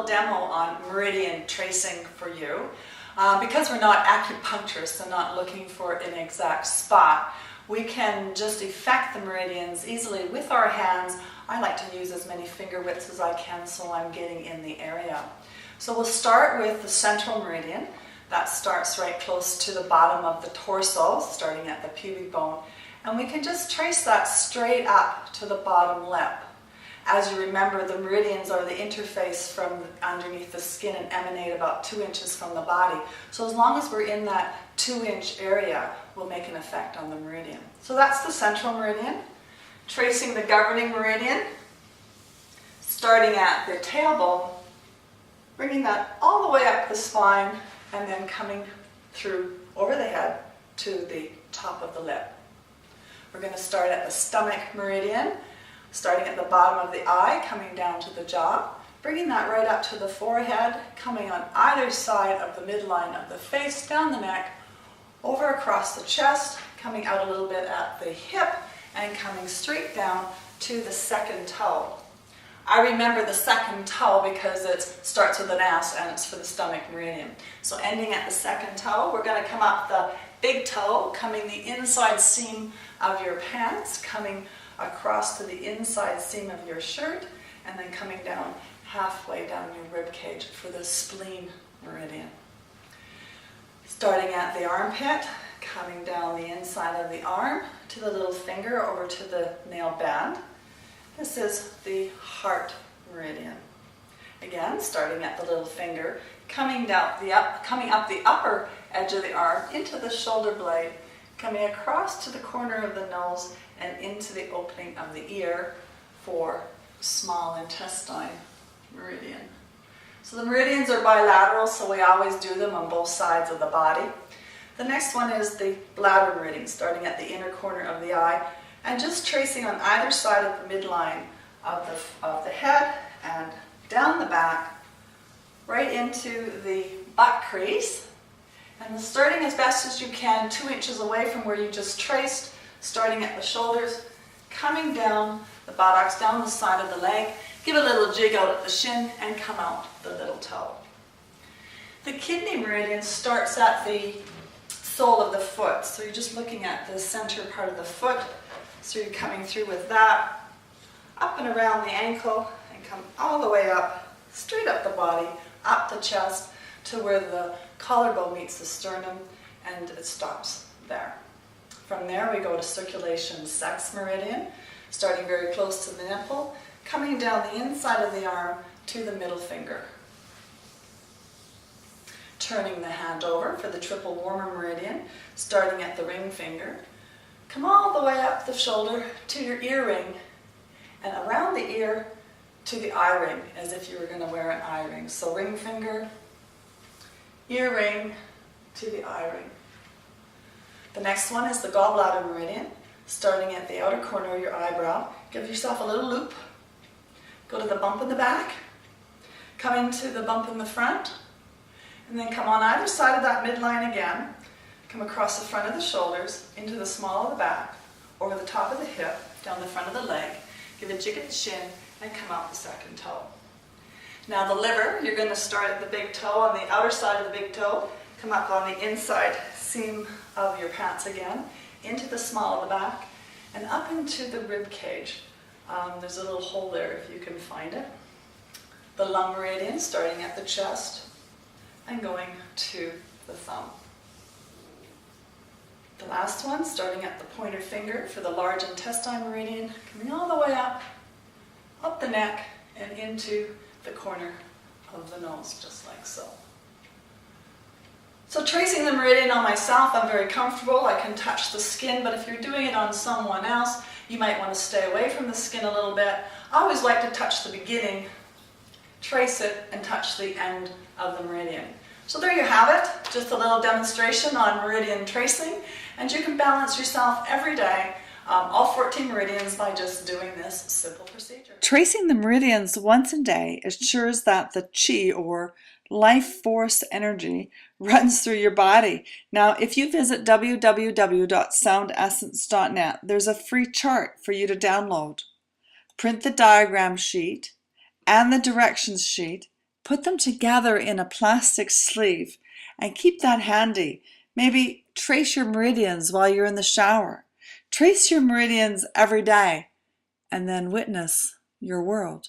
demo on meridian tracing for you. Because we're not acupuncturists and not looking for an exact spot, we can just effect the meridians easily with our hands. I like to use as many finger widths as I can so I'm getting in the area. So we'll start with the central meridian. That starts right close to the bottom of the torso, starting at the pubic bone. And we can just trace that straight up to the bottom lip. As you remember, the meridians are the interface from underneath the skin and emanate about 2 inches from the body. So as long as we're in that 2-inch area, we'll make an effect on the meridian. So that's the central meridian. Tracing the governing meridian, starting at the tailbone, bringing that all the way up the spine, and then coming through over the head to the top of the lip. We're going to start at the stomach meridian, starting at the bottom of the eye, coming down to the jaw, bringing that right up to the forehead, coming on either side of the midline of the face, down the neck, over across the chest, coming out a little bit at the hip, and coming straight down to the second toe. I remember the second toe because it starts with an S and it's for the stomach meridian. So ending at the second toe, we're going to come up the big toe, coming the inside seam of your pants, coming across to the inside seam of your shirt, and then coming down halfway down your rib cage for the spleen meridian. Starting at the armpit, coming down the inside of the arm to the little finger over to the nail band. This is the heart meridian. Again, starting at the little finger, coming up the upper edge of the arm into the shoulder blade, coming across to the corner of the nose and into the opening of the ear for small intestine meridian. So the meridians are bilateral, so we always do them on both sides of the body. The next one is the bladder meridian, starting at the inner corner of the eye, and just tracing on either side of the midline of the head and down the back, right into the butt crease. And starting as best as you can, 2 inches away from where you just traced, starting at the shoulders, coming down the buttocks, down the side of the leg, give a little jig out at the shin, and come out the little toe. The kidney meridian starts at the sole of the foot, so you're just looking at the center part of the foot. So you're coming through with that, up and around the ankle, and come all the way up, straight up the body, up the chest, to where the collarbone meets the sternum, and it stops there. From there we go to circulation sex meridian, starting very close to the nipple, coming down the inside of the arm to the middle finger. Turning the hand over for the triple warmer meridian, starting at the ring finger, come all the way up the shoulder to your ear ring, and around the ear to the eye ring, as if you were going to wear an eye ring. So ring finger, ear ring to the eye ring. The next one is the gallbladder meridian, starting at the outer corner of your eyebrow. Give yourself a little loop. Go to the bump in the back, come into the bump in the front, and then come on either side of that midline again. Come across the front of the shoulders, into the small of the back, over the top of the hip, down the front of the leg, give a jig at the shin, and come out the second toe. Now the liver, you're going to start at the big toe, on the outer side of the big toe, come up on the inside seam of your pants again, into the small of the back, and up into the rib cage. There's a little hole there if you can find it. The lung meridian, starting at the chest, and going to the thumb. The last one, starting at the pointer finger for the large intestine meridian, coming all the way up the neck, and into the corner of the nose, just like so. So tracing the meridian on myself, I'm very comfortable. I can touch the skin, but if you're doing it on someone else, you might want to stay away from the skin a little bit. I always like to touch the beginning, trace it, and touch the end of the meridian. So there you have it, just a little demonstration on meridian tracing, and you can balance yourself every day, all 14 meridians, by just doing this simple procedure. Tracing the meridians once a day ensures that the chi, or life force energy, runs through your body. Now, if you visit www.soundessence.net, there's a free chart for you to download. Print the diagram sheet and the directions sheet, Put them together in a plastic sleeve and keep that handy. Maybe trace your meridians while you're in the shower. Trace your meridians every day and then witness your world.